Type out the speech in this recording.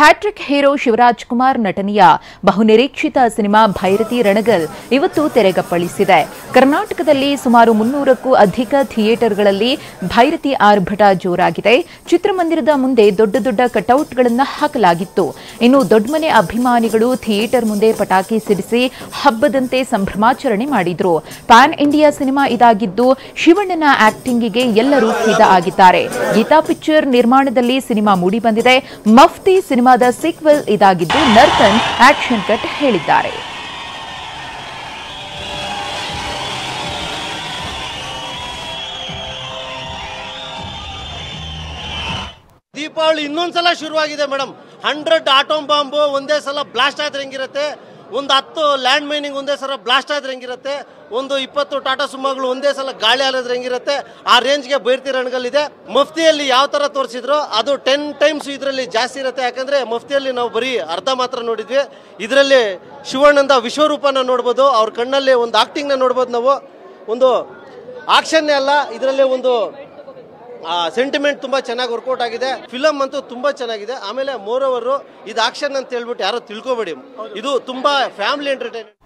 Hat trick hero Shivraj Kumar ನಟನೆಯ ಬಹುನಿರೀಕ್ಷಿತ cinema Byrathi Ranagal ಇವತ್ತು ತೆರೆಗಪ್ಪಳಿಸಿದೆ. ಕರ್ನಾಟಕದಲ್ಲಿ ಸುಮಾರು 300ಕ್ಕೂ ಅಧಿಕ ಥಿಯೇಟರ್ಗಳಲ್ಲಿ ಭೈರತಿ ಆರ್ಭಟ ಜೋರಾಗಿದೆ. ಚಿತ್ರಮಂದಿರದ ಮುಂದೆ ದೊಡ್ಡ ದೊಡ್ಡ ಕಟೌಟ್ಗಳನ್ನು ಹಾಕಲಾಗಿತ್ತು. ಇನ್ನು ದೊಡ್ಡಮನೆ ಅಭಿಮಾನಿಗಳು ಥಿಯೇಟರ್ ಮುಂದೆ ಪಟಾಕಿ ಸಿಡಿಸಿ ಹಬ್ಬದಂತೆ ಸಂಭ್ರಮಾಚರಣೆ ಮಾಡಿದ್ರು. ಪ್ಯಾನ್ ಇಂಡಿಯಾ ಸಿನಿಮಾ ಇದಾಗಿದ್ದು ಶಿವಣ್ಣನ ಆಕ್ಟಿಂಗಿಗೆ ಎಲ್ಲರೂ ಫಿದಾ ಆಗಿದ್ದಾರೆ. ಗೀತಾ ಪಿಕ್ಚರ್ ನಿರ್ಮಾಣದಲ್ಲಿ ಸಿನಿಮಾ ಮೂಡಿಬಂದಿದೆ. ಮಫ್ತಿ ಸಿನಿಮಾದ ಸೀಕ್ವೆಲ್ ಇದಾಗಿದ್ದು ನರ್ತನ್ ಆಕ್ಷನ್ ಕಟ್ ಹೇಳಿದ್ದಾರೆ. ದೀಪಾವಳಿ ಇನ್ನೊಂದ್ಸಲ ಶುರುವಾಗಿದೆ ಮೇಡಮ್. 100 ಆಟೋಮ್ ಬಾಂಬು ಒಂದೇ ಸಲ ಬ್ಲಾಸ್ಟ್ ಆದ್ರೆ ಹೆಂಗಿರುತ್ತೆ, ಒಂದು 10 ಲ್ಯಾಂಡ್ ಮೈನಿಂಗ್ ಒಂದೇ ಸಲ ಬ್ಲಾಸ್ಟ್ ಆದ್ರೆ ಹೆಂಗಿರುತ್ತೆ, ಒಂದು 20 ಟಾಟಾ ಸುಮ್ಮಗಳು ಒಂದೇ ಸಲ ಗಾಳಿ ಆಲಿದ್ರೆ ಹೆಂಗಿರುತ್ತೆ, ಆ ರೇಂಜ್ಗೆ ಭೈರತಿ ರಣಗಲ್ ಇದೆ. ಮಫ್ತಿಯಲ್ಲಿ ಯಾವ ತರ ತೋರಿಸಿದ್ರು ಅದು 10 ಟೈಮ್ಸ್ ಇದರಲ್ಲಿ ಜಾಸ್ತಿ ಇರುತ್ತೆ. ಯಾಕಂದ್ರೆ ಮಫ್ತಿಯಲ್ಲಿ ನಾವು ಬರೀ ಅರ್ಧ ಮಾತ್ರ ನೋಡಿದ್ವಿ. ಇದರಲ್ಲಿ ಶಿವಣ್ಣಂದ ವಿಶ್ವರೂಪನ ನೋಡ್ಬೋದು, ಅವ್ರ ಕಣ್ಣಲ್ಲಿ ಒಂದು ಆಕ್ಟಿಂಗ್ ನ ನೋಡ್ಬೋದು. ನಾವು ಒಂದು ಆಕ್ಷನ್ ಅಲ್ಲ, ಇದರಲ್ಲಿ ಒಂದು ಸೆಂಟಿಮೆಂಟ್ ತುಂಬಾ ಚೆನ್ನಾಗಿ ವರ್ಕೌಟ್ ಆಗಿದೆ. ಫಿಲಮ್ ಅಂತೂ ತುಂಬಾ ಚೆನ್ನಾಗಿದೆ. ಆಮೇಲೆ ಮೋರ್ ಓವರ್ ಇದು ಆಕ್ಷನ್ ಅಂತ ಹೇಳ್ಬಿಟ್ಟು ಯಾರೋ ತಿಳ್ಕೊಬೇಡಿ, ಇದು ತುಂಬಾ ಫ್ಯಾಮಿಲಿ ಎಂಟರ್ಟೈನ್ಮೆಂಟ್.